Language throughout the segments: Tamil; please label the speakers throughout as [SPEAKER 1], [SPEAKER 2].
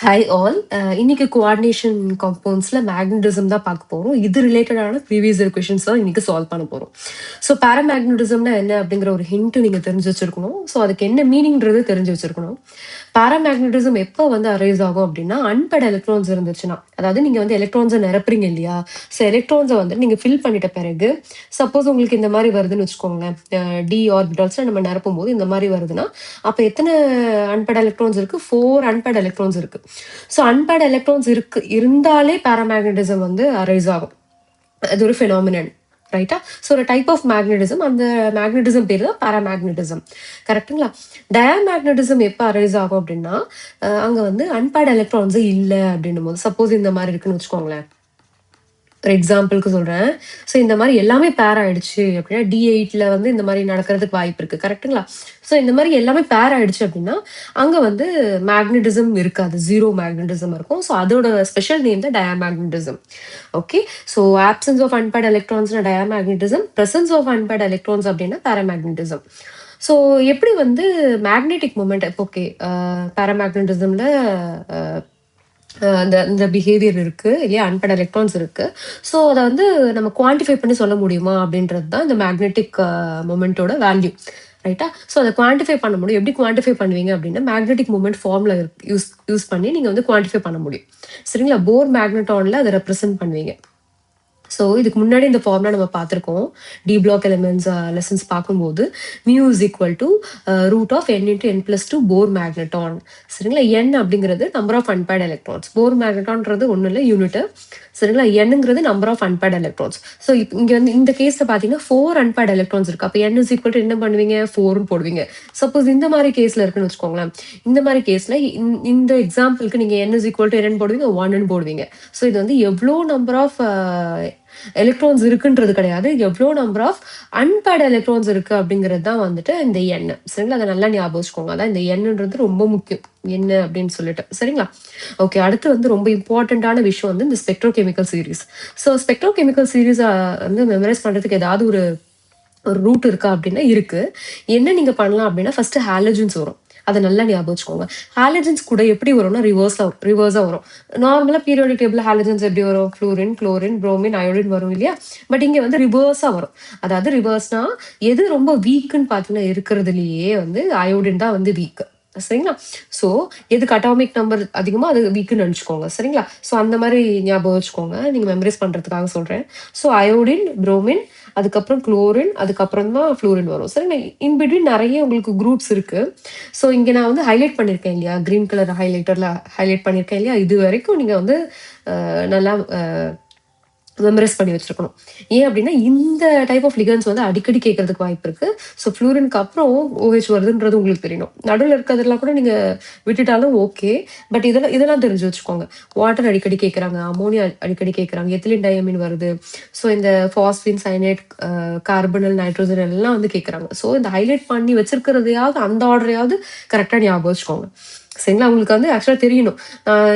[SPEAKER 1] Hi all. இன்னைக்கு கோஆர்டினேஷன் காம்பவுண்ட்ஸ்ல மேக்னடிசம் தான் பார்க்க போறோம். இது ரிலேட்டடான ப்ரீவியஸ் இயர் கொஷின்ஸ் தான் இன்னைக்கு சால்வ் பண்ண போறோம். ஸோ பாராமேக்னடிசம்னா என்ன அப்படிங்கிற ஒரு ஹிண்ட் நீங்க தெரிஞ்சு வச்சிருக்கணும். ஸோ அதுக்கு என்ன மீனிங்ன்றது தெரிஞ்சு வச்சிருக்கணும். பாராமேக்னடிசம் எப்போ வந்து அரைஸ் ஆகும் அப்படின்னா அன்பேட் எலக்ட்ரான்ஸ் இருந்துச்சுன்னா, அதாவது நீங்க வந்து எலக்ட்ரான்ஸை நிரப்புறீங்க இல்லையா? ஸோ எலக்ட்ரான்ஸை வந்து நீங்க ஃபில் பண்ணிட்ட பிறகு சப்போஸ் உங்களுக்கு இந்த மாதிரி வருதுன்னு வச்சுக்கோங்களேன். டி ஆர்பிட்டால்ஸ்ல நம்ம நிரப்பும் போது இந்த மாதிரி வருதுன்னா, அப்ப எத்தனை அன்பேட் எலக்ட்ரான்ஸ் இருக்கு? 4 அன்பேட் எலக்ட்ரான்ஸ் இருக்கு. ஸோ அன்பேட் எலக்ட்ரான்ஸ் இருந்தாலே பாராமேக்னடிசம் வந்து அரைஸ் ஆகும். அது ஒரு ஃபினாமினன், ரைட்டா? ஸோ ஒரு டைப் ஆஃப் மேக்னடிசம், அந்த மேக்னடிசம் பேர் தான் பாராமேக்னடிசம். கரெக்டுங்களா? டயாமேக்னடிசம் எப்போ அரைஸ் ஆகும் அப்படின்னா, அங்க வந்து அன்பேட் எலக்ட்ரான்ஸே இல்லை அப்படின்னும் போது, சப்போஸ் இந்த மாதிரி இருக்குன்னு வச்சுக்கோங்களேன். ஒரு எக்ஸாம்பிளுக்கு சொல்றேன். ஸோ இந்த மாதிரி எல்லாமே பேர் ஆயிடுச்சு அப்படின்னா, D8ல வந்து இந்த மாதிரி நடக்கிறதுக்கு வாய்ப்பு இருக்கு. கரெக்டுங்களா? ஸோ இந்த மாதிரி எல்லாமே பேர் ஆயிடுச்சு அப்படின்னா, அங்க வந்து மேக்னடிசம் இருக்காது. 0 மேக்னடிசம் இருக்கும். ஸோ அதோட ஸ்பெஷல் நேம் தான் diamagnetism. Okay. So absence of unpaired எலக்ட்ரான்ஸ்னா diamagnetism, presence of unpaired electrons அப்படின்னா பாராமேக்னடிசம். ஸோ எப்படி வந்து மேக்னெட்டிக் மூமெண்ட் ஓகே பாராமேக்னடிசம்ல அந்த இந்த பிஹேவியர் இருக்கு இல்லையா? அன்பேட் எலக்ட்ரான்ஸ் இருக்கு. ஸோ அதை வந்து நம்ம குவான்டிஃபை பண்ணி சொல்ல முடியுமா அப்படின்றது தான் இந்த மேக்னெட்டிக் மொமெண்டோட வேல்யூ, ரைட்டா? ஸோ அதை குவான்டிஃபை பண்ண முடியும். எப்படி குவான்டிஃபை பண்ணுவீங்க அப்படின்னா, மேக்னெட்டிக் மூமெண்ட் ஃபார்ம்ல யூஸ் பண்ணி நீங்க வந்து குவான்டிஃபை பண்ண முடியும். சரிங்களா? போர் மேக்னெட்டான்ல அதை ரெப்ரசென்ட் பண்ணுவீங்க. ஸோ இதுக்கு முன்னாடி இந்த ஃபார்ம்ல நம்ம பார்த்துருக்கோம். டி பிளாக் எலிமெண்ட்ஸ் லெசன்ஸ் பார்க்கும்போது mu is equal to root of n into n+2 Bohr magneton. சரிங்களா? n அப்படிங்கிறது நம்பர் ஆஃப் அன்பேட் எலக்ட்ரான்ஸ். போர் மேக்னெட்டான்றது ஒன்றும் இல்லை, யூனிட். சரிங்களா? என்னங்கிறது number of unpaired electrons. So இப்போ இங்கே வந்து இந்த கேஸில் பார்த்தீங்கன்னா 4 அன்பேட் எலக்ட்ரான்ஸ் இருக்கு. அப்போ n இஸ் ஈக்குவல் டு என்ன பண்ணுவீங்க? 4ன்னு போடுவீங்க. சப்போஸ் இந்த மாதிரி கேஸில் இருக்குன்னு வச்சுக்கோங்களேன். இந்த மாதிரி கேஸில் இந்த எக்ஸாம்பிளுக்கு நீங்கள் n இஸ் ஈக்குவல் டு என்னன்னு போடுவீங்க? 1ன்னு போடுவீங்க. ஸோ இது வந்து எவ்வளோ நம்பர் ஆஃப் எலக்ட்ரான்ஸ் இருக்குன்றது கிடையாது, எவ்வளோ நம்பர் ஆஃப் அன்பேட் எலக்ட்ரான்ஸ் இருக்கு அப்படிங்கிறது தான் வந்துட்டு இந்த எண். சரிங்களா? அதை நல்லா ஞாபகம் வச்சுக்கோங்க. அதான் இந்த எண்ணுன்றது ரொம்ப முக்கியம், என்ன அப்படின்னு சொல்லிட்டு. சரிங்களா? ஓகே. அடுத்து வந்து ரொம்ப இம்பார்ட்டண்ட்டான விஷயம் வந்து இந்த spectrochemical series. So spectrochemical series வந்து மெமரைஸ் பண்றதுக்கு ஏதாவது ஒரு ரூட் இருக்கா அப்படின்னா இருக்கு. என்ன நீங்க பண்ணலாம் அப்படின்னா, ஃபர்ஸ்ட் ஹாலஜன்ஸ் வரும். அதை நல்லா ஞாபகம் வச்சுக்கோங்க. ஹாலஜன்ஸ் கூட எப்படி வரும்னா ரிவர்ஸா வரும். நார்மலா பீரியாடிக் டேபிள் ஹாலஜன்ஸ் எப்படி வரும்? ஃப்ளூரின், குளோரின், புரோமின், அயோடின் வரும் இல்லையா? பட் இங்க வந்து ரிவர்ஸா வரும். அதாவது ரிவர்ஸ்னா எது ரொம்ப வீக்குன்னு பார்த்தீங்கன்னா, இருக்கிறதுலயே வந்து அயோடின் தான் வந்து வீக். சரிங்களா? ஸோ எதுக்கு அட்டாமிக் நம்பர் அதிகமா அது வீக்குன்னு நினச்சிக்கோங்க. சரிங்களா? ஸோ அந்த மாதிரி ஞாபகம் வச்சுக்கோங்க. நீங்க மெமரைஸ் பண்றதுக்காக சொல்றேன். ஸோ அயோடின், புரோமின், அதுக்கப்புறம் குளோரின், அதுக்கப்புறம் தான் ஃப்ளூரின் வரும். சரி, இன்பிட்வீன் நிறைய உங்களுக்கு குரூப்ஸ் இருக்கு. ஸோ இங்கே நான் வந்து ஹைலைட் பண்ணியிருக்கேன் இல்லையா? கிரீன் கலர் ஹைலைட்டர்ல ஹைலைட் பண்ணியிருக்கேன் இல்லையா? இது வரைக்கும் நீங்க வந்து நல்லா மெமரைஸ் பண்ணி வச்சிருக்கணும். ஏன் அப்படின்னா இந்த டைப் ஆஃப் லிகன்ஸ் வந்து அடிக்கடி கேட்கறதுக்கு வாய்ப்பு இருக்கு. ஸோ ஃப்ளூரினுக்கு அப்புறம் OH வருதுன்றது உங்களுக்கு தெரியணும். நடுவில் இருக்கிறதெல்லாம் கூட நீங்க விட்டுட்டாலும் ஓகே. பட் இதெல்லாம் தெரிஞ்சு வச்சுக்கோங்க. வாட்டர் அடிக்கடி கேட்குறாங்க, அமோனியா அடிக்கடி கேட்குறாங்க, எத்திலின் டயமின் வருது. ஸோ இந்த ஃபாஸ்பின், சைனேட், கார்பனல், நைட்ரோஜன் எல்லாம் வந்து கேட்குறாங்க. ஸோ இந்த ஹைலைட் பண்ணி வச்சிருக்கிறதையாவது அந்த ஆர்டரையாவது கரெக்டாக ஞாபகம் வச்சுக்கோங்க. சரிங்களா? உங்களுக்கு வந்து ஆக்சுவலாக தெரியணும்.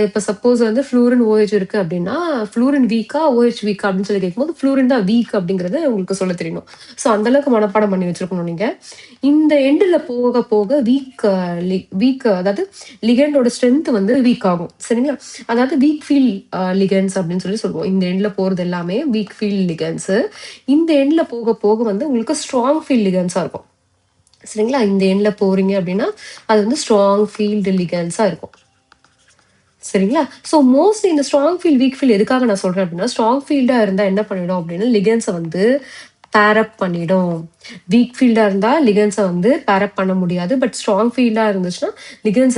[SPEAKER 1] இப்போ சப்போஸ் வந்து ஃப்ளூரின் OH இருக்கு அப்படின்னா, ஃப்ளூரின் வீக்கா OH வீக்கா அப்படின்னு சொல்லி கேட்கும்போது ஃப்ளூரின் தான் வீக் அப்படிங்கிறது உங்களுக்கு சொல்ல தெரியணும். ஸோ அந்த அளவுக்கு மனப்பாடம் பண்ணி வச்சிருக்கணும் நீங்க. இந்த எண்டில் போக போக வீக் அதாவது லிகண்டோட ஸ்ட்ரென்த் வந்து வீக் ஆகும். சரிங்களா? அதாவது வீக் ஃபீல் லிகன்ஸ் அப்படின்னு சொல்லி சொல்லுவோம். இந்த எண்டில் போகிறது எல்லாமே வீக் ஃபீல் லிகன்ஸ். இந்த எண்டில் போக போக வந்து உங்களுக்கு ஸ்ட்ராங் ஃபீல் லிகன்ஸாக இருக்கும். சரிங்களா? இந்த எண்ட்ல போறீங்க அப்படின்னா அது வந்து ஸ்ட்ராங் ஃபீல்டு லிகன்ஸா இருக்கும். சரிங்களா? ஸோ மோஸ்ட்லி இந்த ஸ்ட்ராங் ஃபீல்ட், வீக் ஃபீல்ட் எதுக்காக நான் சொல்றேன் அப்படின்னா, ஸ்ட்ராங் ஃபீல்டா இருந்தா என்ன பண்ணிடும் அப்படின்னா, லிகன்ஸை வந்து பேரப் பண்ணிடும். வீக் ஃபீல்டா இருந்தா லிகன்ஸை வந்து பேரப் பண்ண முடியாது. பட் ஸ்ட்ராங் ஃபீல்டா இருந்துச்சுன்னா லிகன்ஸ்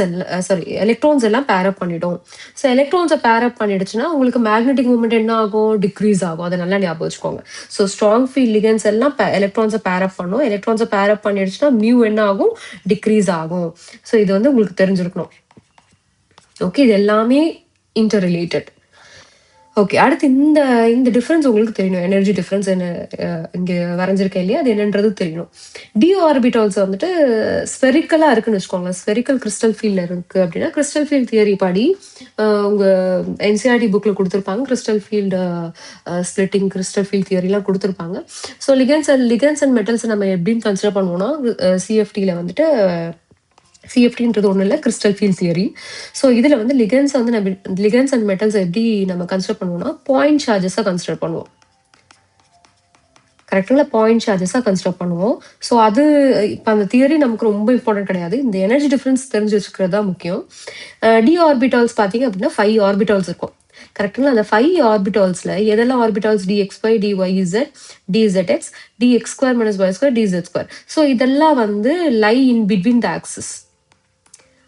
[SPEAKER 1] எலக்ட்ரான்ஸ் எல்லாம் பேரப் பண்ணிடும். ஸோ எலக்ட்ரான்ஸை பேரப் பண்ணிடுச்சுன்னா உங்களுக்கு மேக்னெட்டிக் மூமெண்ட் என்ன ஆகும்? டிக்ரீஸ் ஆகும். அதை நல்லா ஞாபகம் வச்சுக்கோங்க. ஸோ ஸ்ட்ராங் ஃபீல்ட் லிகன்ஸ் எல்லாம் எலக்ட்ரான்ஸை பேரப் பண்ணும். எலக்ட்ரான்ஸை பேரப் பண்ணிடுச்சுன்னா மியூ என்ன ஆகும்? டிக்ரீஸ் ஆகும். ஸோ இது வந்து உங்களுக்கு தெரிஞ்சிருக்கணும். ஓகே, இது எல்லாமே இன்டர் ரிலேட்டட். ஓகே, அடுத்து இந்த டிஃப்ரென்ஸ் உங்களுக்கு தெரியணும். எனர்ஜி டிஃப்ரென்ஸ் என்ன இங்கே வரைஞ்சிருக்கேன் இல்லையா? அது என்னன்றது தெரியணும். டி ஆர்பிட்டால்ஸ் வந்துட்டு ஸ்பெரிக்கலாக இருக்குன்னு வச்சுக்கோங்க. ஸ்பெரிக்கல் கிறிஸ்டல் ஃபீல்டில் இருக்குது அப்படின்னா, கிறிஸ்டல் ஃபீல்ட் தியரி படி உங்கள் NCERT புக்கில் கொடுத்துருப்பாங்க. Crystal field splitting, crystal field தியரிலாம் கொடுத்துருப்பாங்க. ஸோ லிகன்ஸ் அண்ட் மெட்டல்ஸ் நம்ம எப்படின்னு கன்சிடர் பண்ணுவோம்னா, CFTயில் வந்துட்டு சிஎஃப்டின்றது ஒன்றும் இல்லை, கிறிஸ்டல் ஃபீல்ட் தியரி. ஸோ இதில் வந்து லிகன்ஸ் வந்து நம்ம லிகன்ஸ் அண்ட் மெட்டல்ஸ் எப்படி நம்ம கன்சிடர் பண்ணுவோம்னா பாயிண்ட் சார்ஜஸாக கன்சிடர் பண்ணுவோம். கரெக்டுங்களா? பாயிண்ட் சார்ஜஸாக கன்சிடர் பண்ணுவோம். ஸோ அது இப்போ அந்த தியரி நமக்கு ரொம்ப இம்பார்ட்டன்ட் கிடையாது. இந்த எனர்ஜி டிஃப்ரென்ஸ் தெரிஞ்சு வச்சுக்கிறது தான் முக்கியம். டி ஆர்பிட்டால்ஸ் பார்த்தீங்க அப்படின்னா 5 ஆர்பிட்டால்ஸ் இருக்கும். கரெக்டுங்களா? அந்த 5 ஆர்பிட்டால்ஸில் எதெல்லாம் orbitals dxy, dyz, dzx, dx square minus y square, dz square. So இதெல்லாம் வந்து லை இன் பிட்வீன் த ஆக்சிஸ்.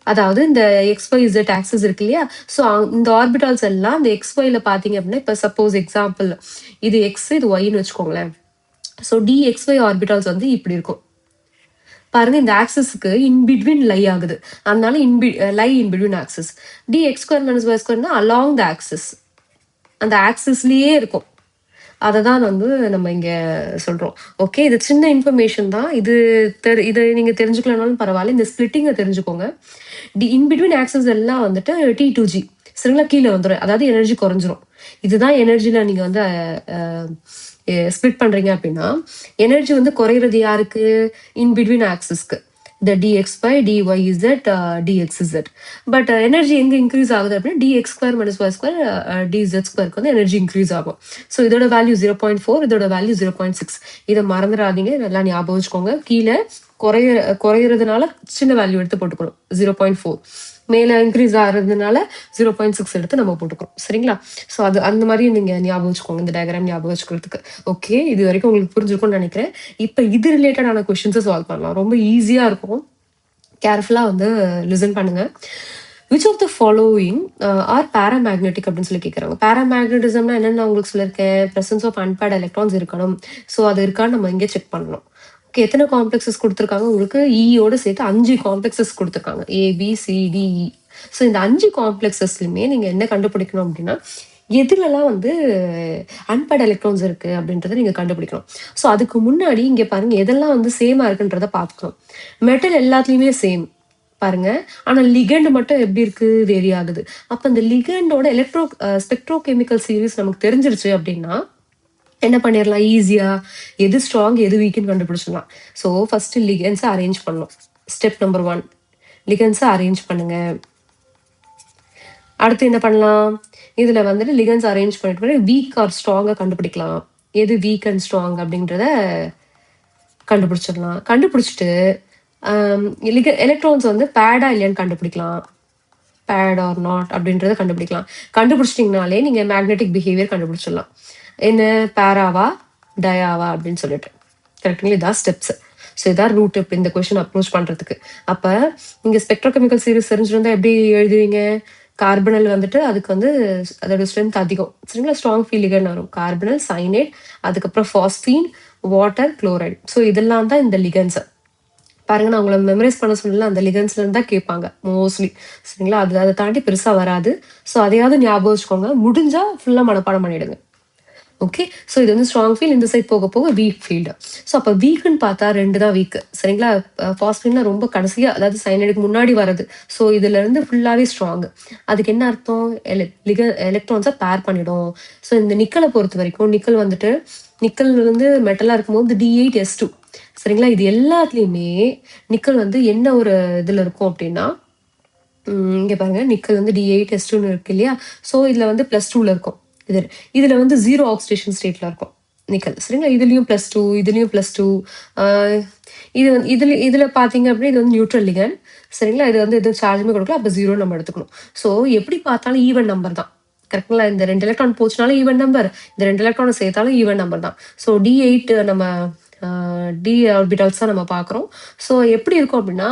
[SPEAKER 1] அதாவது இந்த XYZ ஆக்சிஸ் இருக்கு இல்லையா? ஸோ இந்த ஆர்பிட்டால்ஸ் எல்லாம் இந்த XYல பார்த்தீங்க அப்படின்னா, இப்போ சப்போஸ் எக்ஸாம்பிள் இது X, இது Yன்னு வச்சுக்கோங்களேன். ஸோ DXY ஆர்பிட்டால்ஸ் வந்து இப்படி இருக்கும். பாருங்க, இந்த ஆக்சிஸ்க்கு இன் பிட்வீன் லை ஆகுது. அதனால lie in between axis. dx square minus y ஸ்கொயர்னா அலாங் த ஆக்சிஸ், அந்த ஆக்சிஸ்லயே இருக்கும். அதை தான் வந்து நம்ம இங்க சொல்றோம். ஓகே, இது சின்ன இன்ஃபர்மேஷன் தான். இது நீங்க தெரிஞ்சுக்கலனாலும் பரவாயில்ல, இந்த ஸ்பிளிட்டிங்கை தெரிஞ்சுக்கோங்க. இன் பிட்வீன் ஆக்சஸ் எல்லாம் வந்துட்டு T2G சரிங்களா, கீழே வந்துடும். அதாவது எனர்ஜி குறைஞ்சிரும். இதுதான் எனர்ஜில நீங்க வந்து ஸ்பிளிட் பண்றீங்க அப்படின்னா, எனர்ஜி வந்து குறையிறது யாருக்கு? இன் பிட்வீன் ஆக்சிஸ்க்கு, the dxy, dyz, dxz. But energy எங்க இன்க்ரீஸ் ஆகுது அப்படின்னா dx square minus y square, dz ஸ்கொயருக்கு வந்து எனர்ஜி இன்க்ரீஸ் ஆகும். ஸோ இதோட வேல்யூ 0.4, இதோட வேல்யூ 0.6. இதை மறந்துடாதீங்க, நல்லா ஞாபகம் வச்சுக்கோங்க. கீழே குறையிறதுனால சின்ன வேல்யூ எடுத்து போட்டுக்கணும் 0.4, மேலே இன்க்ரீஸ் ஆகிறதுனால 0.6 எடுத்து நம்ம போட்டுக்கிறோம். சரிங்களா? ஸோ அது அந்த மாதிரி நீங்க ஞாபகம் வச்சுக்கோங்க, இந்த டயக்ராம் ஞாபகம் வச்சுக்கிறதுக்கு. ஓகே, இது வரைக்கும் உங்களுக்கு புரிஞ்சிருக்கும்னு நினைக்கிறேன். இப்போ இது ரிலேட்டடான கொஸ்டின்ஸை சால்வ் பண்ணலாம். ரொம்ப ஈஸியா இருக்கும். கேர்ஃபுல்லா வந்து லிசன் பண்ணுங்க. Which of the following are paramagnetic அப்படின்னு சொல்லி கேட்குறாங்க. பேராமேக்னட்டிசம்னா என்னென்னு உங்களுக்கு சொல்லியிருக்கேன். ப்ரெசன்ஸ் ஆஃப் அன்பேர்ட் எலக்ட்ரான்ஸ் இருக்கணும். ஸோ அது இருக்கான்னு நம்ம இங்கே செக் பண்ணணும். ஓகே, எத்தனை காம்ப்ளெக்ஸஸ் கொடுத்துருக்காங்க உங்களுக்கு? ஈயோட சேர்த்து 5 காம்ப்ளெக்ஸஸ் கொடுத்துருக்காங்க, ABCDE. ஸோ இந்த 5 காம்ப்ளெக்ஸஸ்லையுமே நீங்க என்ன கண்டுபிடிக்கணும் அப்படின்னா, எதுலலாம் வந்து அன்பேர்ட் எலக்ட்ரான்ஸ் இருக்கு அப்படின்றத நீங்க கண்டுபிடிக்கணும். ஸோ அதுக்கு முன்னாடி இங்க பாருங்க, எதெல்லாம் வந்து சேமா இருக்குன்றத பார்த்துக்கணும். மெட்டல் எல்லாத்துலயுமே சேம் பாருங்க, ஆனா லிகண்ட் மட்டும் எப்படி இருக்கு, வேரி ஆகுது. அப்ப இந்த லிகண்டோட ஸ்பெக்ட்ரோகெமிக்கல் சீரீஸ் நமக்கு தெரிஞ்சிருச்சு அப்படின்னா என்ன பண்ணிடலாம், ஈஸியா எது ஸ்ட்ராங் எது வீக்குன்னு கண்டுபிடிச்சிடலாம். ஸோ ஃபர்ஸ்ட் லிகன்ஸை அரேஞ்ச் பண்ணணும். ஸ்டெப் நம்பர் 1, லிகன்ஸை அரேஞ்ச் பண்ணுங்க. அடுத்து என்ன பண்ணலாம், இதுல வந்துட்டு லிகன்ஸ் அரேஞ்ச் பண்ணிட்டு வீக் ஆர் ஸ்ட்ராங்கா கண்டுபிடிக்கலாம். எது வீக் அண்ட் ஸ்ட்ராங் அப்படின்றத கண்டுபிடிச்சிடலாம். கண்டுபிடிச்சிட்டு எலக்ட்ரான்ஸ் வந்து பேடா இல்லையான்னு கண்டுபிடிக்கலாம். பேட் ஆர் நாட் அப்படின்றத கண்டுபிடிக்கலாம். கண்டுபிடிச்சிட்டிங்கனாலே நீங்க மேக்னெட்டிக் பிஹேவியர் கண்டுபிடிச்சிடலாம். என்ன பேராவா டயாவா அப்படின்னு சொல்லிட்டு. கரெக்டுங்களா? இதான் ஸ்டெப்ஸ். ஸோ இதான் ரூட் இப்போ இந்த கொஸ்டின் அப்ரோச் பண்றதுக்கு. அப்ப நீங்க ஸ்பெக்ட்ரோகெமிக்கல் சீரிஸ் தெரிஞ்சிருந்தா எப்படி எழுதுவீங்க? கார்பனல் வந்துட்டு அதுக்கு வந்து அதோட ஸ்ட்ரென்த் அதிகம் சரிங்களா, ஸ்ட்ராங் ஃபீலிகன் வரும். கார்பனல், சைனேட், அதுக்கப்புறம் ஃபாஸ்பீன், வாட்டர், குளோரைடு. ஸோ இதெல்லாம் தான் இந்த லிகன்ஸ். பாருங்க, நான் உங்களை மெமரைஸ் பண்ண சொல்லல, அந்த லிகன்ஸ்ல இருந்தா கேட்பாங்க மோஸ்ட்லி சரிங்களா. அதை தாண்டி பெருசா வராது. ஸோ அதையாவது ஞாபகம் வச்சுக்கோங்க. முடிஞ்சா ஃபுல்லா மனப்பாடம் பண்ணிடுங்க. ஓகே, ஸோ இது வந்து ஸ்ட்ராங் ஃபீல்ட், இந்த சைட் போக போக வீக் ஃபீல்டு. ஸோ அப்போ வீக்குன்னு பார்த்தா 2 தான் வீக்கு சரிங்களா. ஃபாஸ்பின்லாம் ரொம்ப கடைசியாக, அதாவது சைனைடுக்கு முன்னாடி வருது. ஸோ இதுல இருந்து ஃபுல்லாகவே ஸ்ட்ராங். அதுக்கு என்ன அர்த்தம், எலக்ட்ரான்ஸை பேர் பண்ணிடும். ஸோ இந்த நிக்கலை பொறுத்த வரைக்கும், நிக்கல் வந்துட்டு நிக்கல் வந்து மெட்டலாக இருக்கும்போது D8S2 சரிங்களா. இது எல்லாத்துலேயுமே நிக்கல் வந்து என்ன ஒரு இதில் இருக்கும் அப்படின்னா, இங்கே பாருங்க, நிக்கல் வந்து D8S2 இருக்கு இல்லையா. ஸோ இதில் வந்து +2ல இருக்கும். இதுல வந்து 0 ஆக்சிடேஷன் ஸ்டேட்ல இருக்கும் நிக்கல் சரிங்களா. இதுலயும் +2, இதுலயும் +2. இதுல பாத்தீங்க அப்படின்னா இது வந்து நியூட்ரல் லிகன் சரிங்களா. இது வந்து எதுவும் சார்ஜுமே கொடுக்கல, அப்ப 0 நம்ம எடுத்துக்கணும். ஸோ எப்படி பார்த்தாலும் ஈவன் நம்பர் தான் கரெக்டுங்களா. இந்த 2 எலக்ட்ரான் போச்சுனாலும் ஈவன் நம்பர், இந்த 2 எலக்ட்ரானை சேர்த்தாலும் ஈவன் நம்பர் தான். ஸோ D8 நம்ம டி ஆர்பிட்டால்ஸ் தான் நம்ம பார்க்குறோம். ஸோ எப்படி இருக்கும் அப்படின்னா,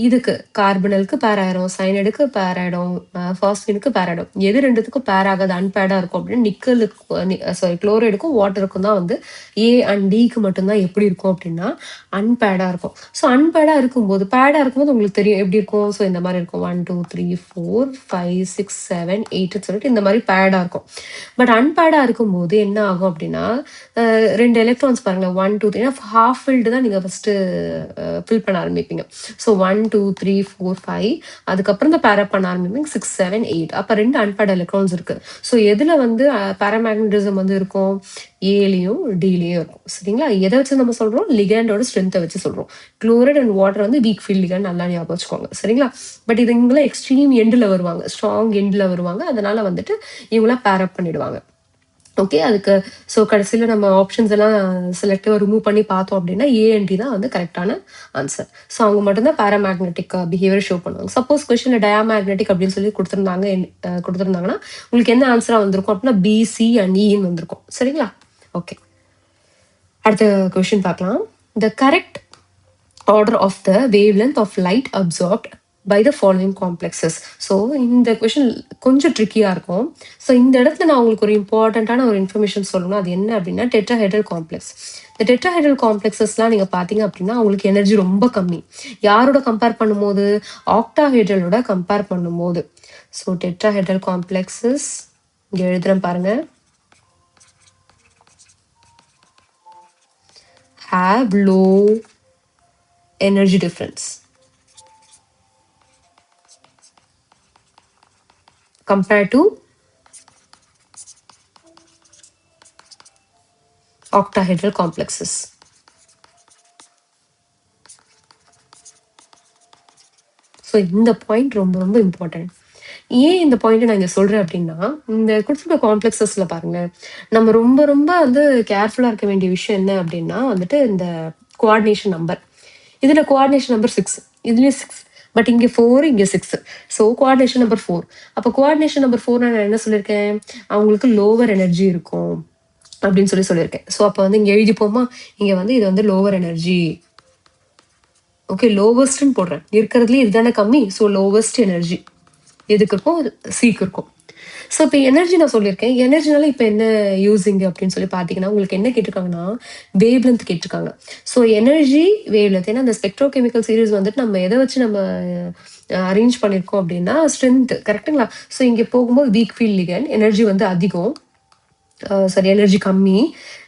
[SPEAKER 1] இதுக்கு கார்பனலுக்கு பேர் ஆயிரும், சைனைடுக்கு பேர் ஆயிடும், ஃபாஸ்பினுக்கு பேர் ஆயிடும். எது ரெண்டுத்துக்கும் பேர் ஆகாது, அன்பேர்டா இருக்கும் அப்படின்னு நிக்கலுக்கு குளோரைடுக்கும் வாட்டருக்கும் தான் வந்து A and Dக்கு மட்டும்தான் எப்படி இருக்கும் அப்படின்னா அன்பேர்டா இருக்கும். ஸோ அன்பேர்டா இருக்கும்போது, பேடா இருக்கும்போது உங்களுக்கு தெரியும் எப்படி இருக்கும். ஸோ இந்த மாதிரி இருக்கும் 1 2 3 4 5 6 7 8 சொல்லிட்டு இந்த மாதிரி பேடா இருக்கும். பட் அன்பேர்டா இருக்கும்போது என்ன ஆகும் அப்படின்னா, 2 எலக்ட்ரான்ஸ் பாருங்க, 1 2 3 ஹாஃப் ஃபில்டு தான் நீங்க ஃபர்ஸ்ட் ஃபில் பண்ண ஆரம்பிப்பீங்க. ஸோ 1 1 2 3 4 5 அதுக்கப்புறம் இந்த பேரா பண்ண ஆரம்பிப்பீங்க 6 7 8 அப்ப 2 அன்பேர்ட் எலக்ட்ரான்ஸ் இருக்கு. ஸோ எதுல வந்து பாராமேக்னட்டிசம் வந்து இருக்கும்? ஏலையும் டிலையும் இருக்கும். சரிங்களா? எதை வச்சு நம்ம சொல்றோம்? லிகேண்டோட ஸ்ட்ரென்த்தை வச்சு சொல்றோம். குளோரைட் அண்ட் வாட்டர் வந்து வீக் ஃபீல்ட் லிகேண்ட், நல்லா ஞாபகம் வச்சுக்கோங்க. சரிங்களா? பட் இது இவங்களாம் எக்ஸ்ட்ரீம் எண்டில் வருவாங்க, ஸ்ட்ராங் எண்டில் வருவாங்க. அதனால வந்துட்டு இவங்களாம் பேரப் பண்ணிடுவாங்க. ஓகே, அதுக்கு ஸோ கடைசியில் நம்ம ஆப்ஷன்ஸ் எல்லாம் செலக்டிவாக ரிமூவ் பண்ணி பார்த்தோம் அப்படின்னா ஏஎன்டி தான் வந்து கரெக்டான ஆன்சர். ஸோ அவங்க மட்டும்தான் பேராமேக்னெட்டிக் பிஹேவியர் ஷோ பண்ணுவாங்க. சப்போஸ் கொஸ்டினில் டயாமேக்னெட்டிக் அப்படின்னு சொல்லி கொடுத்துருந்தாங்கன்னா உங்களுக்கு என்ன ஆன்சராக வந்திருக்கும் அப்படின்னா பிசி அண்ட் இன்னு வந்திருக்கும். சரிங்களா? ஓகே, அடுத்த கொஸ்டின் பார்க்கலாம். The correct order of the wavelength of light absorbed by the following complexes. So இந்த கொஷின் கொஞ்சம் ட்ரிக்கியாக இருக்கும். ஸோ இந்த இடத்துல நான் உங்களுக்கு ஒரு இம்பார்ட்டண்ட்டான ஒரு இன்ஃபர்மேஷன் சொல்லணும். அது என்ன அப்படின்னா டெட்ராஹெட்ரல் காம்ப்ளெக்ஸ். இந்த டெட்ராஹெட்ரல் காம்ப்ளெக்ஸஸ்லாம் நீங்கள் பார்த்தீங்க அப்படின்னா அவங்களுக்கு எனர்ஜி ரொம்ப கம்மி. யாரோட கம்பேர் பண்ணும்போது? ஆக்டாஹெட்ரலோட கம்பேர் பண்ணும்போது. ஸோ டெட்ராஹெட்ரல் காம்ப்ளெக்ஸஸ் இங்கே எழுதுறேன் பாருங்க. have low energy difference compared to octahedral complexes. So இந்த பாயிண்ட் ரொம்ப ரொம்ப இம்பார்ட்டன்ட். ஏன் இந்த பாயிண்ட் நான் இங்க சொல்றேன் அப்படின்னா, இந்த கொடுத்துருக்க காம்ப்ளெக்ஸஸ்ல பாருங்க, நம்ம ரொம்ப ரொம்ப வந்து கேர்ஃபுல்லா இருக்க வேண்டிய விஷயம் என்ன அப்படின்னா வந்துட்டு இந்த கோஆர்டினேஷன் நம்பர். இதுல கோஆர்டினேஷன் நம்பர் 6, இதுலயும் 6, பட் இங்க 4, இங்க 6. So coordination number 4. அப்போ கோஆர்டினேஷன் நம்பர் 4 நான் என்ன சொல்லியிருக்கேன்? அவங்களுக்கு லோவர் எனர்ஜி இருக்கும் அப்படின்னு சொல்லியிருக்கேன். ஸோ அப்போ வந்து இங்க எழுதிப்போமா, இங்க வந்து இது வந்து லோவர் எனர்ஜி. ஓகே, லோவஸ்ட்னு போடுறேன். இருக்கிறதுலேயே இதுதானே கம்மி. ஸோ லோவஸ்ட் எனர்ஜி எதுக்கு இருக்கும்? சீக்கு இருக்கும். ஸோ இப்போ எனர்ஜி நான் சொல்லியிருக்கேன். எனர்ஜினால இப்போ என்ன யூஸிங் அப்படின்னு சொல்லி பார்த்தீங்கன்னா உங்களுக்கு என்ன கேட்டிருக்காங்கன்னா வேவ் லென்த் கேட்டிருக்காங்க. So energy wave length. ஏன்னா அந்த ஸ்பெக்ட்ரோகெமிக்கல் சீரீஸ் வந்துட்டு நம்ம எதை வச்சு நம்ம அரேஞ்ச் பண்ணியிருக்கோம் அப்படின்னா ஸ்ட்ரென்த். கரெக்டுங்களா? ஸோ இங்கே போகும்போது வீக் ஃபீல்ட் லிகன் எனர்ஜி வந்து அதிகம், சாரி எனர்ஜி கம்மி.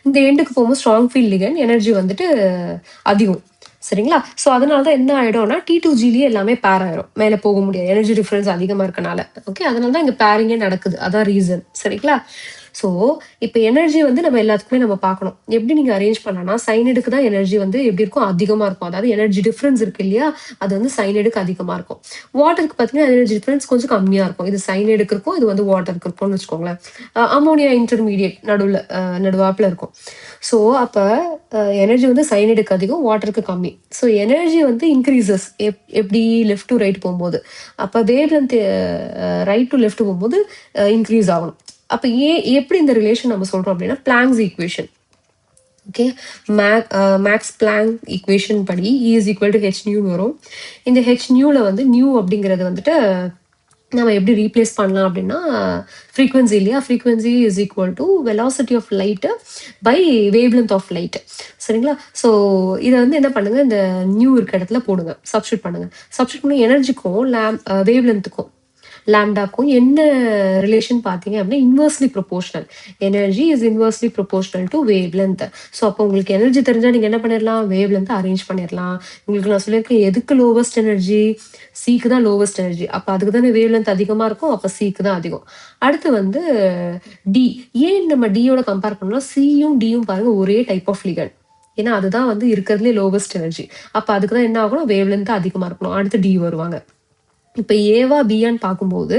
[SPEAKER 1] இந்த எண்டுக்கு போகும்போது ஸ்ட்ராங் ஃபீல்ட் லிகன் எனர்ஜி வந்துட்டு அதிகம். சரிங்களா? ஸோ அதனால தான் என்ன ஆயிடும்னா T2Gலயே எல்லாமே பேர் ஆயிரும், மேலே போக முடியாது, எனர்ஜி டிஃபரன்ஸ் அதிகமாக இருக்கனால. ஓகே, அதனால தான் இங்கே பேரிங்கே நடக்குது. அதான் ரீசன். சரிங்களா? ஸோ இப்போ எனர்ஜி வந்து நம்ம எல்லாத்துக்குமே நம்ம பார்க்கணும். எப்படி நீங்கள் அரேஞ்ச் பண்ணலாம்னா சைனடுக்கு தான் எனர்ஜி வந்து எப்படி இருக்கும்? அதிகமாக இருக்கும். அதாவது எனர்ஜி டிஃப்ரென்ஸ் இருக்கு இல்லையா, அது வந்து சைனடுக்கு அதிகமாக இருக்கும். வாட்டருக்கு பார்த்தீங்கன்னா எனர்ஜி டிஃப்ரென்ஸ் கொஞ்சம் கம்மியாக இருக்கும். இது சைனடுக்கு இருக்கும், இது வந்து வாட்டருக்கு இருக்கும்னு வச்சுக்கோங்களேன். அமோனியா இன்டர்மீடியேட் நடுவாப்பில் இருக்கும். ஸோ அப்போ எனர்ஜி வந்து சைனடுக்கு அதிகம், வாட்டருக்கு கம்மி. ஸோ எனர்ஜி வந்து இன்க்ரீசஸ் எப்படி? லெஃப்ட் டு ரைட் போகும்போது. அப்போ wavelength right to left போகும்போது இன்க்ரீஸ் ஆகணும். அப்போ எப்படி இந்த ரிலேஷன் நம்ம சொல்றோம் அப்படின்னா Planck's equation. Okay, Max Planck equation படி இஸ் ஈக்குவல் டு ஹெச் நியூன்னு வரும். இந்த ஹெச் நியூல வந்து நியூ அப்படிங்கிறது வந்துட்டு நம்ம எப்படி ரீப்ளேஸ் பண்ணலாம் அப்படின்னா ஃப்ரீக்வன்சி இல்லையா, frequency is equal to velocity of light by wavelength of light. சரிங்களா? ஸோ இதை வந்து என்ன பண்ணுங்க, இந்த நியூ இருக்க இடத்துல போடுங்க, சப்ஸ்டியூட் பண்ணுங்க. சப்ஸ்டியூட் பண்ணி எனர்ஜிக்கும் வேவ் லென்த்துக்கும் லாம்டாக்கும் என்ன ரிலேஷன் பார்த்தீங்க அப்படின்னா inversely proportional. Energy is inversely proportional to wave length. So அப்போ உங்களுக்கு எனர்ஜி தெரிஞ்சால் நீங்கள் என்ன பண்ணிடலாம்? வேவ் லென்த் அரேஞ்ச் பண்ணிடலாம். உங்களுக்கு நான் சொல்லியிருக்கேன் எதுக்கு லோவஸ்ட் எனர்ஜி? சிக்கு தான் லோவஸ்ட் எனர்ஜி. அப்போ அதுக்கு தானே வேவ் லென்த் அதிகமாக இருக்கும், அப்போ சிக்கு தான் அதிகம். அடுத்து வந்து டி. ஏன் நம்ம டியோட கம்பேர் பண்ணலாம்? சியும் டியும் பாருங்க ஒரே டைப் ஆஃப் லிகண்ட். ஏன்னா அதுதான் வந்து இருக்கிறதுலே லோவஸ்ட் எனர்ஜி. அப்போ அதுக்கு தான் என்ன ஆகணும்? வேவ் லென்த் அதிகமாக இருக்கணும். அடுத்து டி வருவாங்க. இப்போ ஏவா பியான்னு பார்க்கும்போது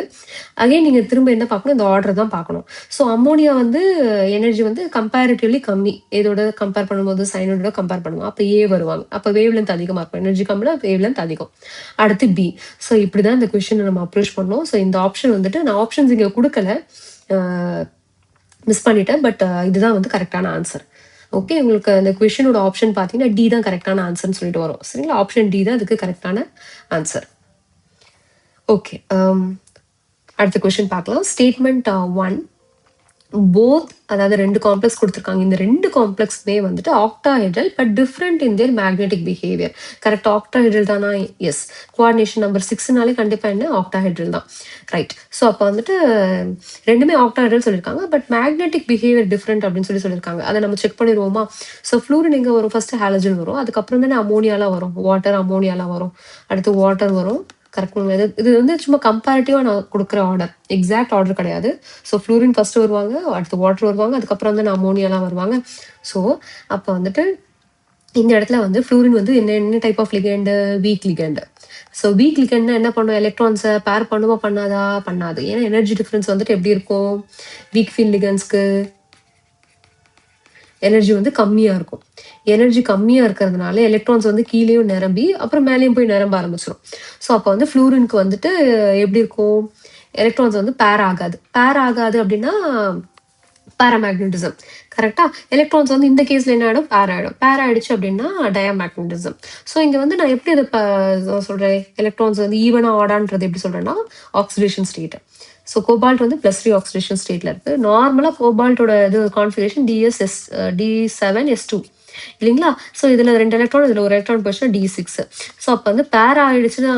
[SPEAKER 1] அகைன் நீங்கள் திரும்ப என்ன பார்க்கணும்? இந்த ஆர்டர் தான் பார்க்கணும். ஸோ அம்மோனியா வந்து எனர்ஜி வந்து கம்பேரிட்டிவ்லி கம்மி. இதோட கம்பேர் பண்ணும்போது சைனோட கம்பேர் பண்ணுவோம். அப்போ ஏ வருவாங்க. அப்போ வேவ் லென்த் அதிகமாக இருக்கும். எனர்ஜி கம்மினா வேவ் லென்த் அதிகம். அடுத்து பி. ஸோ இப்படி தான் இந்த கொஸ்டினை நம்ம அப்ரோச் பண்ணோம். ஸோ இந்த ஆப்ஷன் வந்துட்டு நான் ஆப்ஷன்ஸ் இங்கே கொடுக்கல, மிஸ் பண்ணிட்டேன். பட் இதுதான் வந்து கரெக்டான ஆன்சர். ஓகே, உங்களுக்கு அந்த கொஸ்டினோட ஆப்ஷன் பார்த்தீங்கன்னா டி தான் கரெக்டான ஆன்சர்னு சொல்லிட்டு வரும். சரிங்களா? ஆப்ஷன் டி தான் அதுக்கு கரெக்டான ஆன்சர். ஓகே, அடுத்த கொஸ்டின் பார்க்கலாம். ஸ்டேட்மெண்ட் 1. போத், அதாவது 2 காம்ப்ளெக்ஸ் குடுத்துருக்காங்க. இந்த 2 காம்ப்ளெக்ஸுமே வந்துட்டு octahedral but different in their magnetic behaviour. Correct. Octahedral தானா? எஸ். கோஆர்டினேஷன் நம்பர் 6னாலே கண்டிப்பா என்ன? ஆக்டாஹெட்ரல் தான். ரைட். ஸோ அப்ப வந்துட்டு 2மே ஆக்டாஹெட்ரல் சொல்லியிருக்காங்க. பட் மேக்னெட்டிக் பிஹேவியர் டிஃபரெண்ட் அப்படின்னு சொல்லியிருக்காங்க. அத நம்ம செக் பண்ணிருவோமா? ஸோ ஃப்ளூரின் எங்க வரும்? ஃபர்ஸ்ட் ஹாலஜன் வரும். அதுக்கப்புறம் தானே அமோனியாலாம் வரும். வாட்டர், அமோனியாலாம் வரும். அடுத்து வாட்டர் வரும். கரெக்ட்டுங்களா? இது வந்து சும்மா கம்பேரிட்டிவா நான் குடுக்குற ஆர்டர். எக்ஸாக்ட் ஆர்டர் கிடையாது. ஸோ ஃப்ளூரின் ஃபர்ஸ்ட் வருவாங்க, அடுத்து வாட்டர் வருவாங்க, அதுக்கப்புறம் வந்து அமோனியாலாம் வருவாங்க. ஸோ அப்ப வந்துட்டு இந்த இடத்துல வந்து ஃப்ளூரின் வந்து என்ன type of ligand? Weak ligand. So weak லிகண்ட்னா என்ன பண்ணும்? எலக்ட்ரான்ஸை பேர் பண்ணுமா பண்ணாதா? பண்ணாது. ஏன்னா எனர்ஜி டிஃபரன்ஸ் வந்துட்டு எப்படி இருக்கும்? வீக் ஃபீல்ட் லிகண்ட்ஸ்க்கு எனர்ஜி வந்து கம்மியா இருக்கும். எனர்ஜி கம்மியா இருக்கிறதுனால எலக்ட்ரான்ஸ் வந்து கீழேயும் நிரம்பி அப்புறம் மேலேயும் போய் நிரம்ப ஆரம்பிச்சிடும். ஸோ அப்போ வந்து ஃப்ளூரினுக்கு வந்துட்டு எப்படி இருக்கும்? எலக்ட்ரான்ஸ் வந்து பேர் ஆகாது. பேர் ஆகாது அப்படின்னா பாராமேக்னட்டிசம். கரெக்டா? எலக்ட்ரான்ஸ் வந்து இந்த கேஸ்ல என்ன ஆயிடும்? பேர் ஆயிடும். பேர் ஆயிடுச்சு அப்படின்னா டயாமேக்னட்டிசம். ஸோ இங்க வந்து நான் எப்படி அதை சொல்றேன்? எலக்ட்ரான்ஸ் வந்து ஈவனா ஆடான்றது எப்படி சொல்றேன்னா ஆக்சிடேஷன் ஸ்டேட். ஸோ கோபால்ட் வந்து +3 ஆக்சிடேஷன் ஸ்டேட்ல இருக்கு. நார்மலா கோபால்ட்டோட இது கான்ஃபிகரேஷன் D7S2 இல்லைங்களா? ஸோ இதுல 2 எலக்ட்ரான், இதுல ஒரு எலக்ட்ரான் போச்சுன்னா D6. ஸோ அப்ப வந்து பேர் ஆயிடுச்சுன்னா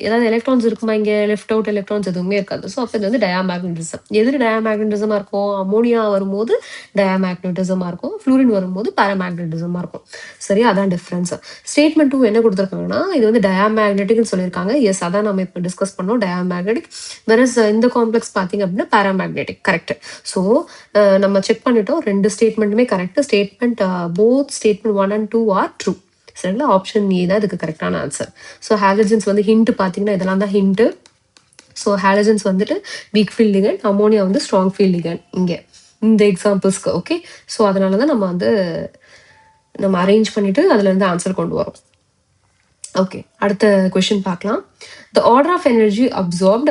[SPEAKER 1] ஏதாவது எலக்ட்ரான்ஸ் இருக்குமா? இங்க லெஃப்ட் அவுட் எலக்ட்ரான்ஸ் எதுவுமே இருக்காது. ஸோ அப்ப இது வந்து டயாமேக்னட்டிசம். எது டயாமேக்னட்டிசமா இருக்கும்? அமோனியா வரும்போது டயாமேக்னட்டிசமா இருக்கும். ஃப்ளூரின் வரும்போது பாராமேக்னட்டிசமா இருக்கும். சரியா? அதான் டிஃபரன்ஸ். ஸ்டேட்மெண்ட் 2 என்ன கொடுத்துருக்காங்கன்னா இது வந்து டயாமேக்னெட்டிக்னு சொல்லியிருக்காங்க. எஸ், அதான் நம்ம இப்போ டிஸ்கஸ் பண்ணோம். டயாமேக்னெட்டிக். வெரஸ் இந்த காம்ப்ளெக்ஸ் பார்த்தீங்க அப்படின்னா பாராமேக்னெட்டிக். கரெக்ட். ஸோ நம்ம செக் பண்ணிட்டோம். 2 ஸ்டேட்மெண்ட்டுமே correct. Statement both statement 1 and 2 are true. சரிங்களா? ஆப்ஷன் ஏ தான் இதுக்கு கரெக்டான ஆன்சர். ஸோ ஹாலஜன்ஸ் வந்து ஹிண்ட் பார்த்தீங்கன்னா இதெல்லாம் தான் ஹிண்ட். ஸோ ஹாலஜன்ஸ் வந்துட்டு வீக் ஃபீல்ட் லிகண்ட், அமோனியா வந்து ஸ்ட்ராங் ஃபீல்ட் லிகண்ட் இங்கே இந்த எக்ஸாம்பிள்ஸ்க்கு. ஓகே. ஸோ அதனால தான் நம்ம அரேஞ்ச் பண்ணிட்டு அதுல இருந்து ஆன்சர் கொண்டு வரோம். ஓகே, அடுத்த கொஸ்டின் பார்க்கலாம். The order of energy absorbed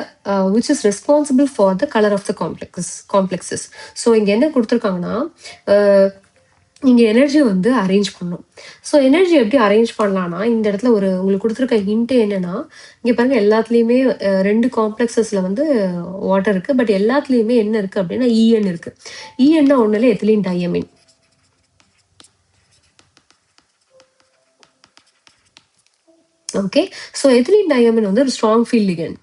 [SPEAKER 1] which is responsible for the color of the complexes. So இங்க என்ன கொடுத்துருக்காங்கன்னா நீங்க எனர்ஜி வந்து அரேஞ்ச் பண்ணணும். ஸோ எனர்ஜி எப்படி அரேஞ்ச் பண்ணலாம்னா இந்த இடத்துல உங்களுக்கு கொடுத்துருக்க ஹிண்ட் என்னன்னா இங்க பாருங்க எல்லாத்துலயுமே 2 காம்ப்ளெக்ஸஸ்ல வந்து வாட்டர் இருக்கு. பட் எல்லாத்துலயுமே என்ன இருக்கு அப்படின்னா EN இருக்கு. ENனா ஒண்ணுல ethylene diamine. Okay. So ethylene diamine வந்து ஒரு ஸ்ட்ராங் ஃபீல்ட் லிகண்ட்.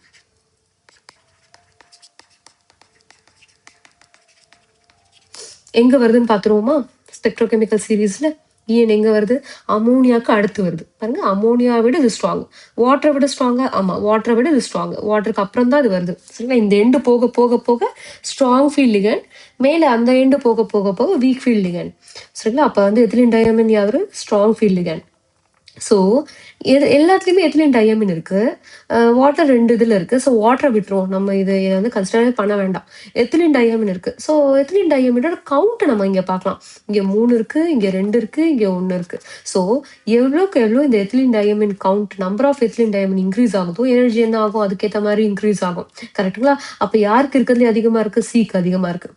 [SPEAKER 1] எங்க வருதுன்னு பாத்துருவோமா? ஸ்பெக்ட்ரோகெமிக்கல் சீரீஸ்ல EN எங்க வருது? அமோனியாவுக்கு அடுத்து வருது. பாருங்க, அமோனியா விட இது ஸ்ட்ராங். வாட்டரை விட ஸ்ட்ராங்கா? ஆமா, வாட்டரை விட இது ஸ்ட்ராங். வாட்டருக்கு அப்புறம் தான் இது வருது. சரிங்களா? இந்த எண்டு போக போக போக ஸ்ட்ராங் ஃபீல்ட் லிகண்ட், மேல அந்த எண்டு போக போக போக வீக் ஃபீல்ட் லிகண்ட். சரிங்களா? அப்ப வந்து எத்திலீன் டையமின் யாரு? Strong field ligand. ஸோ எல்லாத்துலேயுமே எத்திலீன் டையமின் இருக்கு. வாட்டர் 2 இதில் இருக்கு. ஸோ வாட்டரை விட்டுருவோம். நம்ம இதை வந்து கன்சிடரே பண்ண வேண்டாம். எத்திலீன் டையமின் இருக்கு. ஸோ எத்திலீன் டையமினோட கவுண்ட்டை நம்ம இங்கே பார்க்கலாம். இங்கே 3 இருக்கு, இங்கே 2 இருக்கு, இங்கே 1 இருக்கு. ஸோ எவ்வளோக்கு எவ்வளோ இந்த ethylene diamine count, number of ethylene diamine increase ஆகுதோ எனர்ஜி என்ன ஆகும்? அதுக்கேற்ற மாதிரி இன்க்ரீஸ் ஆகும். கரெக்டுங்களா? அப்போ யாருக்கு இருக்கிறதுல அதிகமாக இருக்கு? சிக்கு அதிகமாக இருக்கு.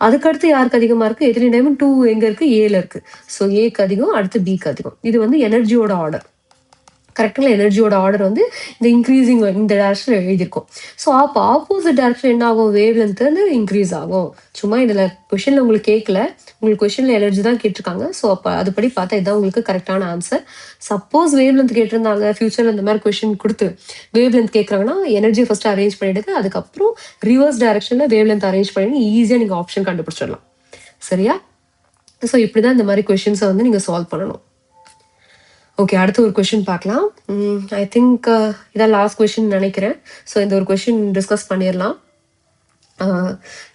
[SPEAKER 1] அதுக்கடுத்து யாருக்கு அதிகமாக இருக்கு? எத்திலீன் டையமின் 2 எங்கே இருக்கு? ஏல இருக்கு. ஸோ ஏக்கு அதிகம், அடுத்து பிக்கு அதிகம். இது வந்து எனர்ஜியோட ஆர்டர். கரெக்டுங்களா? எனர்ஜியோட ஆர்டர் வந்து இந்த இன்க்ரீசிங் இந்த டேரக்ஷன் எழுதியிருக்கும். ஸோ அப்போ ஆப்போசிட் டேரக்ஷன் என்ன ஆகும்? வேவ் லென்த் வந்து இன்க்ரீஸ் ஆகும். சும்மா இதில் கொஷனில் உங்களுக்கு கேட்கல, உங்களுக்கு கொஷனில் எனர்ஜி தான் கேட்டிருக்காங்க. ஸோ அப்போ அதுபடி பார்த்தா இதுதான் உங்களுக்கு கரெக்டான ஆன்சர். சப்போஸ் வேவ் லென்த் கேட்டிருந்தாங்க, ஃபியூச்சரில் இந்த மாதிரி கொஷின் கொடுத்து வேவ் லென்த் கேட்குறாங்கன்னா எனர்ஜியை ஃபர்ஸ்ட் அரேஞ்ச் பண்ணிடுங்க. அதுக்கப்புறம் ரிவர்ஸ் டைரக்ஷனில் வேவ் லென்த் அரேஞ்ச் பண்ணி ஈஸியாக நீங்கள் ஆப்ஷன் கண்டுபிடிச்சிடலாம். சரியா? ஸோ இப்படி தான் இந்த மாதிரி கொஷின்ஸை வந்து நீங்கள் சால்வ் பண்ணணும். ஓகே, அடுத்து ஒரு கொஷின் பார்க்கலாம். ஐ திங்க் இதான் லாஸ்ட் கொஷின் நினைக்கிறேன். ஸோ இந்த ஒரு கொஷின் டிஸ்கஸ் பண்ணிடலாம்.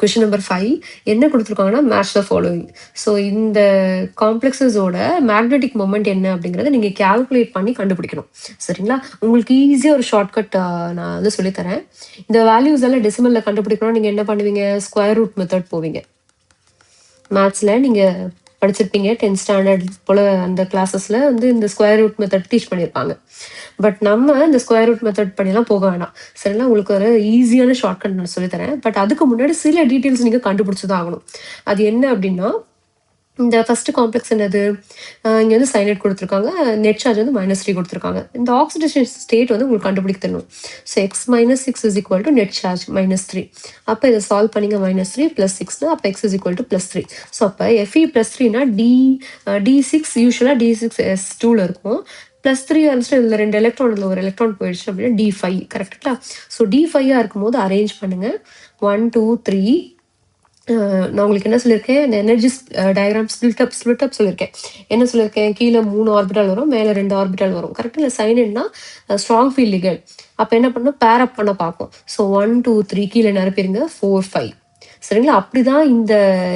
[SPEAKER 1] கொஷின் நம்பர் 5 என்ன கொடுத்துருக்காங்கன்னா மேட்ச் த ஃபாலோயிங். ஸோ இந்த காம்ப்ளெக்ஸஸோட மேக்னெட்டிக் மொமெண்ட் என்ன அப்படிங்கிறத நீங்கள் கேல்குலேட் பண்ணி கண்டுபிடிக்கணும். சரிங்களா? உங்களுக்கு ஈஸியாக ஒரு ஷார்ட்கட் நான் வந்து சொல்லித்தரேன். இந்த வேல்யூஸ் எல்லாம் டெசிமலில் கண்டுபிடிக்கணும். நீங்கள் என்ன பண்ணுவீங்க? ஸ்கொயர் ரூட் மெத்தட் போவீங்க. மேத்ஸில் நீங்கள் படிச்சிருப்பீங்க 10th ஸ்டாண்டர்ட் போல் அந்த கிளாஸஸில் வந்து இந்த ஸ்கொயர் ரூட் மெத்தட் டீச் பண்ணியிருப்பாங்க. பட் நம்ம இந்த ஸ்கொயர் ரூட் மெத்தட் பண்ணிலாம் போக வேணாம். சரிங்களா? உங்களுக்கு ஒரு ஈஸியான ஷார்ட்கட் நான் சொல்லித்தரேன். பட் அதுக்கு முன்னாடி சில டீட்டெயில்ஸ் நீங்கள் கண்டுபிடிச்சி தான் ஆகணும். அது என்ன அப்படின்னா இந்த ஃபர்ஸ்ட் காம்ப்ளெக்ஸ் என்னது? இங்க வந்து சயனைட் குடுத்துருக்காங்க. நெட் சார்ஜ் வந்து -3 குடுத்துருக்காங்க. இந்த ஆக்சிடேஷன் ஸ்டேட் வந்து உங்களுக்கு கண்டுபிடிக்க தெரியணும். So x - 6 is equal to net charge -3. அப்ப இத சால்வ் பண்ணீங்க -3 + 6னா அப்ப x is equal to +3. So அப்ப Fe+3னா D6 யூசுவலா D6s2ல இருக்கும். +3 இருந்துச்சுன்னா இதுல 2 எலக்ட்ரான் இதுல ஒரு எலக்ட்ரான் போயிடுச்சு அப்படின்னா D5 கரெக்ட்டுங்களா? ஸோ D5ஆ இருக்கும்போது அரேஞ்ச் பண்ணுங்க. 1, 2, 3 நான் உங்களுக்கு என்ன சொல்லியிருக்கேன், இந்த எனர்ஜி டயக்ராம் ஸ்பிளிட் அப் சொல்லியிருக்கேன். என்ன சொல்லியிருக்கேன், கீழே 3 ஆர்பிட்டால் வரும், மேலே 2 ஆர்பிட்டால் வரும். கரெக்டாக இல்லை சைனட்னா ஸ்ட்ராங் ஃபீல்ட் லிகண்ட். அப்போ என்ன பண்ணணும், பேர் அப் பண்ண பார்க்கும். ஸோ 1, 2, 3 கீழே நிரப்பிடுங்க, 4, 5 சரிங்களா? அப்படிதான் இந்த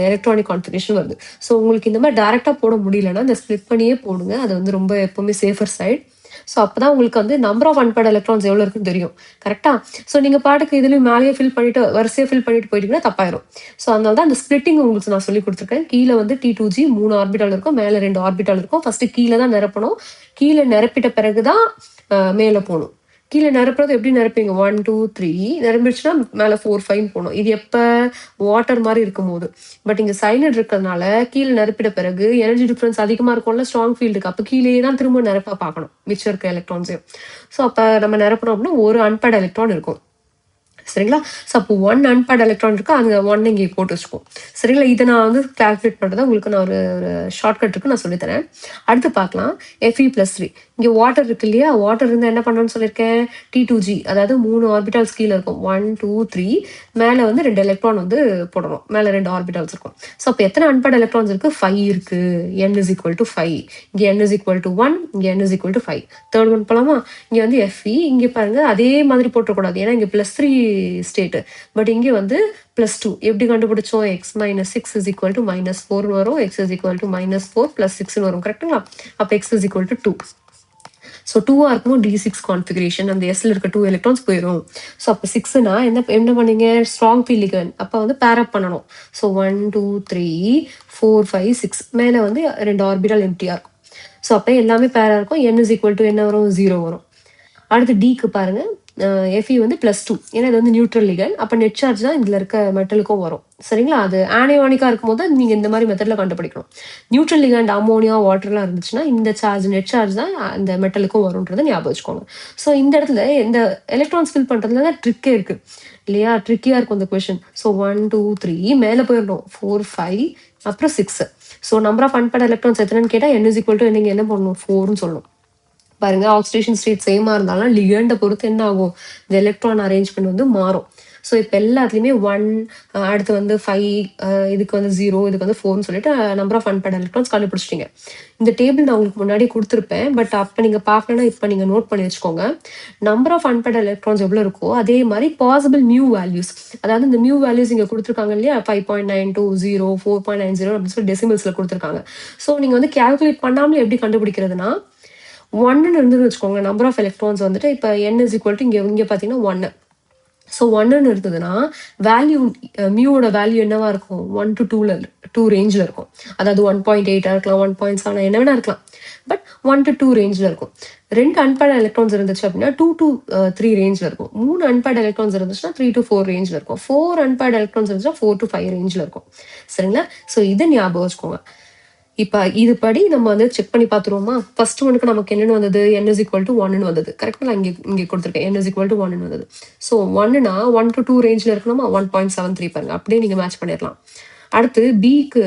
[SPEAKER 1] எலக்ட்ரானிக் கான்ஃபிகரேஷன் வருது. ஸோ உங்களுக்கு இந்த மாதிரி டைரெக்டாக போட முடியலன்னா இந்த ஸ்பிளிட் பண்ணியே போடுங்க. அது வந்து ரொம்ப எப்பவுமே சேஃபர் சைட். ஸோ அப்பதான் உங்களுக்கு வந்து நம்பர் ஆஃப் அன்பேர்ட் எலக்ட்ரான்ஸ் எவ்வளோ இருக்குன்னு தெரியும். கரெக்டா? ஸோ நீங்க பாட்டுக்கு இதுலயும் மேலேயே ஃபில் பண்ணிட்டு வரிசையா ஃபில் பண்ணிட்டு போயிட்டீங்கன்னா தப்பாயிரும். ஸோ அதனால தான் அந்த ஸ்பிளிட்டிங் உங்களுக்கு நான் சொல்லி கொடுத்துருக்கேன். கீழே வந்து T2G 3 ஆர்பிட்டால் இருக்கும், மேலே 2 ஆர்பிட்டால் இருக்கும். ஃபர்ஸ்ட் கீழே தான் நிரப்பணும். கீழே நிரப்பிட்ட பிறகுதான் மேலே போகணும். கீழே நிரப்புறது எப்படி நிரப்பீங்க, 1, 2, 3 நிரம்பிடுச்சுன்னா மேலே 4, 5 போகணும். இது எப்போ வாட்டர் மாதிரி இருக்கும் போது. பட் இங்க சைனட் இருக்கிறதுனால கீழே நிரப்பிட பிறகு எனர்ஜி டிஃபரன்ஸ் அதிகமா இருக்கும்ல ஸ்ட்ராங் ஃபீல்டுக்கு. அப்போ கீழே தான் திரும்ப நிரப்ப பார்க்கணும் மிச்சம் இருக்க எலக்ட்ரான்ஸையும். ஸோ அப்போ நம்ம நிரப்பணும் அப்படின்னா ஒரு அன்பேர்ட் எலக்ட்ரான் இருக்கும். சரிங்களா? ஸோ அப்போ 1 அன்பேர்ட் எலக்ட்ரான் இருக்கு, அங்கே 1 இங்கே போட்டு வச்சுக்கோம். சரிங்களா? இதை நான் வந்து கால்குலேட் பண்ணுறதா உங்களுக்கு நான் ஒரு ஷார்ட்கட் இருக்கு, நான் சொல்லித்தரேன். அடுத்து பார்க்கலாம். Fe+3 இங்கே வாட்டர் இருக்கு இல்லையா? வாட்டர் இருந்தால் என்ன பண்ணணும்னு சொல்லியிருக்கேன், T2G அதாவது 3 ஆர்பிட்டால்ஸ் கீழே இருக்கும், 1, 2, 3 மேலே வந்து 2 எலக்ட்ரான் வந்து போடணும். மேலே 2 ஆர்பிட்டால்ஸ் இருக்கும். ஸோ அப்போ எத்தனை அன்பேர்ட் எலக்ட்ரான்ஸ் இருக்கு, 5 இருக்கு. n is equal to 5. இங்கே n இஸ் ஈக்குவல் டு 1, இங்கே n is equal to 5. Third one போலாமா? இங்கே வந்து Fe இங்கே பாருங்க அதே மாதிரி போட்டக்கூடாது, ஏன்னா இங்கே +3 ஸ்டேட். பட் இங்கே வந்து +2 எப்படி கண்டுபிடிச்சோம், x - 6 இஸ் ஈக்குவல் டு -4 வரும், x இஸ் ஈக்குவல் டு -4 + 6 வரும். கரெக்டுங்களா? அப்போ x is equal to 2. So 2ஆக இருக்கும் D6 கான்ஃபிகரேஷன். அந்த எஸ்ல இருக்க 2 எலக்ட்ரான்ஸ் போயிடும். ஸோ அப்போ 6னா என்ன பண்ணீங்க, ஸ்ட்ராங் ஃபீல்ட் லிகண்ட். அப்போ வந்து பேர் அப் பண்ணணும். ஸோ 1, 2, 3, 4, 5, 6 மேலே வந்து 2 ஆர்பிட்டால் எம்டியாக இருக்கும். ஸோ அப்போ எல்லாமே பேராக இருக்கும். n இஸ் ஈக்குவல் டு என்ன வரும், 0 வரும். அடுத்து டிக்கு பாருங்க, Fe வந்து +2, ஏன்னா இது வந்து நியூட்ரல் லிகண்ட். அப்போ நெட் சார்ஜ் தான் இதில் இருக்க மெட்டலுக்கும் வரும். சரிங்களா? அது ஆனியானிக்காக இருக்கும்போது நீங்கள் இந்த மாதிரி மெத்தடில் கண்டுபிடிக்கணும். நியூட்ரல் லிகண்ட் அமோனியா வாட்டர்லாம் இருந்துச்சுன்னா இந்த சார்ஜ் நெட் சார்ஜ் தான் இந்த மெட்டலுக்கும் வரும்ன்றதை ஞாபகம் வச்சுக்கோங்க. ஸோ இந்த இடத்துல இந்த எலக்ட்ரான்ஸ் ஃபில் பண்ணுறதுல தான் ட்ரிக்கே இருக்குது இல்லையா? ட்ரிக்கியாக இருக்கும் இந்த கொஷின். ஸோ 1, 2, 3 மேலே போயிடணும், 4, 5 அப்புறம் 6. So number of unpaired electrons எத்தனைன்னு கேட்டால் n இஸ் ஈக்குவல் டு நீங்கள் என்ன பண்ணணும், 4ன்னு சொல்லணும். பாருங்க, ஆக்சிடேஷன் ஸ்டேட் சேமா இருந்தாலும் லிகண்டை பொறுத்து என்ன ஆகும், இந்த எலக்ட்ரான் அரேஞ்ச்மெண்ட் வந்து மாறும். ஸோ இப்போ எல்லாத்துலேயுமே 1, அடுத்து வந்து 5, இதுக்கு வந்து 0, இதுக்கு வந்து 4ன்னு சொல்லிட்டு நம்பர் ஆஃப் அன்பேர்ட் எலக்ட்ரான்ஸ் கண்டுபிடிச்சிட்டிங்க. இந்த டேபிள் நான் உங்களுக்கு முன்னாடி கொடுத்துருப்பேன், பட் அப்போ நீங்கள் பார்க்கலன்னா இப்போ நீங்கள் நோட் பண்ணி வச்சுக்கோங்க. நம்பர் ஆஃப் அன்பேர்ட் எலக்ட்ரான்ஸ் எவ்வளோ இருக்கோ அதே மாதிரி பாசிபிள் மியூ வேல்யூஸ், அதாவது இந்த மியூ வேல்யூஸ் இங்கே கொடுத்துருக்காங்க இல்லையா, 5.920, 4.90 அப்படின்னு சொல்லி டெசிமல்ஸில் கொடுத்துருக்காங்க. ஸோ நீங்கள் வந்து கேல்குலேட் பண்ணாமலே எப்படி கண்டுபிடிக்கிறதுனா, 1ன்னு இருந்துன்னு வச்சுக்கோங்க நம்பர் ஆஃப் எலக்ட்ரான்ஸ் வந்துட்டு. இப்போ n இஸ் ஈக்குவல் டு இங்கே பார்த்தீங்கன்னா 1. ஸோ 1ன்னு இருந்ததுன்னா வேல்யூ மியூவோட வேல்யூ என்னவா இருக்கும், 1 to 2 ரேஞ்சில் இருக்கும். அதாவது 1.8 இருக்கலாம், 1.7 என்ன வேணா இருக்கலாம். பட் 1 to 2 ரேஞ்சில் இருக்கும். 2 அன்பேர்ட் எலக்ட்ரான்ஸ் இருந்துச்சு அப்படின்னா 2 to 3 ரேஞ்சில் இருக்கும். 3 அன்பேர்ட் எலக்ட்ரான்ஸ் இருந்துச்சுன்னா 3 to 4 ரேஞ்சில் இருக்கும். 4 அன்பேர்ட் எலக்ட்ரான்ஸ் இருந்துச்சுன்னா 4 to 5 ரேஞ்சில் இருக்கும். சரிங்களா? ஸோ இதை ஞாபகம் வச்சுக்கோங்க. இப்போ இது படி நம்ம வந்து செக் பண்ணி பார்த்துருவோமா? ஃபர்ஸ்ட் ஒனுக்கு நமக்கு என்னென்னு வந்தது, n இஸ் ஈக்குவல் டு 1ன்னு வந்தது. கரெக்டாக இங்கே கொடுத்துருக்கேன், n இஸ் ஈக்குவல் டு 1ன்னு வந்தது. ஸோ 1னா 1 to 2 ரேஞ்சில் இருக்கணுமா, 1.73 பாருங்க, அப்படியே நீங்கள் மேட்ச் பண்ணிடலாம். அடுத்து பிக்கு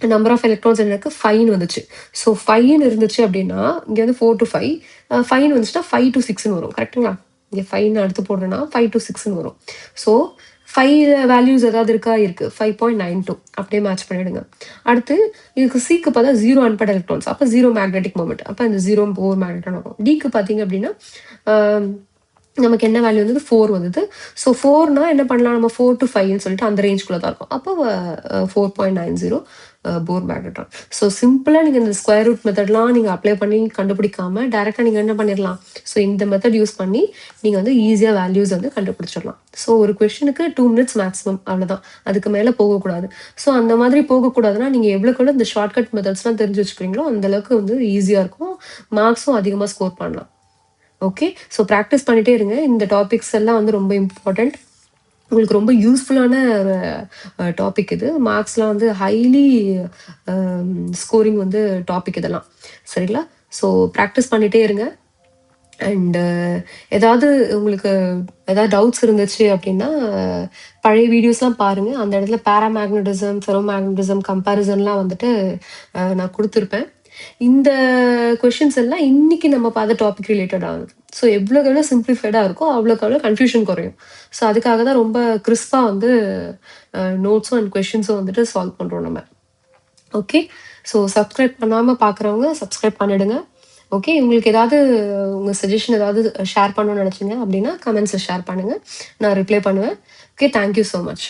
[SPEAKER 1] நம்பர் ஆஃப் எலக்ட்ரான்ஸ் என்ன இருக்குது, 5ன்னு வந்துச்சு. ஸோ 5ன்னு இருந்துச்சு அப்படின்னா இங்கே வந்து 4 to 5, 5ன்னு வந்துச்சுன்னா 5 to 6ன்னு வரும். கரெக்டுங்களா? இங்கே 5ன்னு அடுத்து போடுறேன்னா 5 to 6ன்னு வரும். ஸோ 5 வேல்யூஸ் ஏதாவது இருக்கா, இருக்கு, 5.92 அப்படியே மேட்ச் பண்ணிடுங்க. அடுத்து இதுக்கு சிக்கு பார்த்தா 0 அன்பேர்ட் எலக்ட்ரான்ஸ், அப்போ 0 மேக்னெட்டிக் மொமெண்ட், அப்போ இந்த 0 போர் மேக்னெட்டாக வரும். டிக்கு பார்த்தீங்க அப்படின்னா நமக்கு என்ன வேல்யூ வந்தது, 4 வந்தது. ஸோ 4னா என்ன பண்ணலாம், நம்ம 4 to 5ன்னு சொல்லிட்டு அந்த ரேஞ்சுக்குள்ளே தான் இருக்கும். அப்போ 4.90 போர் மேக்னெட்ரான். ஸோ சிம்பிளாக நீங்கள் இந்த ஸ்கொயர் ரூட் மெத்தட்லாம் நீங்கள் அப்ளை பண்ணி கண்டுபிடிக்காம டேரெக்டாக நீங்கள் என்ன பண்ணிடலாம், ஸோ இந்த மெத்தட் யூஸ் பண்ணி நீங்கள் வந்து ஈஸியாக வேல்யூஸ் வந்து கண்டுபிடிச்சிடலாம். ஸோ ஒரு கொஸ்டினுக்கு 2 minutes மேக்ஸிமம், அவ்வளோதான், அதுக்கு மேலே போகக்கூடாது. ஸோ அந்த மாதிரி போகக்கூடாதுன்னா நீங்கள் எவ்வளோக்குள்ள இந்த ஷார்ட்கட் மெத்தட்ஸ்லாம் தெரிஞ்சு வச்சுக்கிறீங்களோ அந்தளவுக்கு வந்து ஈஸியாக இருக்கும், மார்க்ஸும் அதிகமாக ஸ்கோர் பண்ணலாம். ஓகே, ஸோ ப்ராக்டிஸ் பண்ணிகிட்டே இருங்க. இந்த டாபிக்ஸ் எல்லாம் வந்து ரொம்ப இம்பார்ட்டண்ட். உங்களுக்கு ரொம்ப யூஸ்ஃபுல்லான டாபிக் இது. மார்க்ஸ்லாம் வந்து ஹைலி ஸ்கோரிங் வந்து டாபிக் இதெல்லாம். சரிங்களா? ஸோ ப்ராக்டிஸ் பண்ணிட்டே இருங்க. அண்ட் ஏதாவது உங்களுக்கு ஏதாவது டவுட்ஸ் இருந்துச்சு அப்படின்னா, பழைய வீடியோஸ்லாம் பாருங்க. அந்த இடத்துல பேராமேக்னடிசம், ஃபெரோமேக்னடிசம் கம்பேரிசன்லாம் வந்துட்டு நான் குடுத்துருப்பேன். இந்த கொஸ்டின்ஸ் எல்லாம் இன்னைக்கு நம்ம பார்த்த டாபிக் ரிலேட்டடானது. ஸோ எவ்வளோக்கு எவ்வளோ சிம்ப்ளிஃபைடா இருக்கோ, அவ்வளோக்கு அவ்வளோ கன்ஃப்யூஷன் குறையும். ஸோ அதுக்காக தான் ரொம்ப கிறிஸ்பா வந்து நோட்ஸும் அண்ட் கொஸ்டின்ஸும் வந்துட்டு சால்வ் பண்றோம் நம்ம. ஓகே. ஸோ சப்ஸ்கிரைப் பண்ணாம பார்க்குறவங்க சப்ஸ்கிரைப் பண்ணிடுங்க. ஓகே. உங்களுக்கு ஏதாவது உங்க சஜஷன் ஏதாவது ஷேர் பண்ணணும்னு நினைச்சீங்க அப்படின்னா, கமெண்ட்ஸ்ல ஷேர் பண்ணுங்க. நான் ரிப்ளை பண்ணுவேன். Okay. Thank you so much.